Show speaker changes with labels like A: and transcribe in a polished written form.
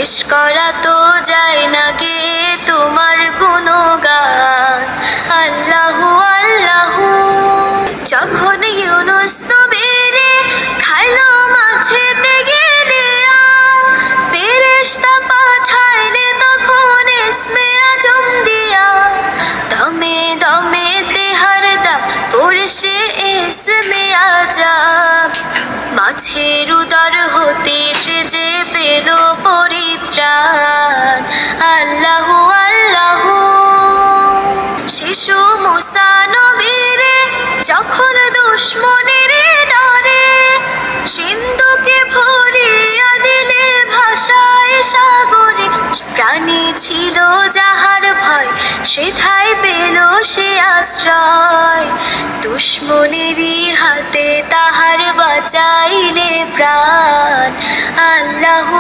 A: শেষ করা তো যায় না গে তোমার গুণগান। আল্লাহু আল্লাহু। যখন ইউনুস নবীরে খাইলো মাছেতে গেলে ফেরেশতা পাঠাইলে তখন ইসমে আজম দিয়া, দমে দমে তেহার দাম পড়েছে ইসমে আজম। মাছের উদর হতে সে যে পেল পরিত্রাণ। আল্লাহু আল্লাহু। শিশু মুসা নবীরে যখন দুশ্মনের ডরে সিন্ধুকে ভরিয়া দিলে ভাষায় সাগরে, প্রাণী ছিল যাহার ভয় সেথায় পেল সে আশ্রয়। দুশ্মনেরই হাতে তাহার বাঁচাইলে প্রাণ। আল্লাহু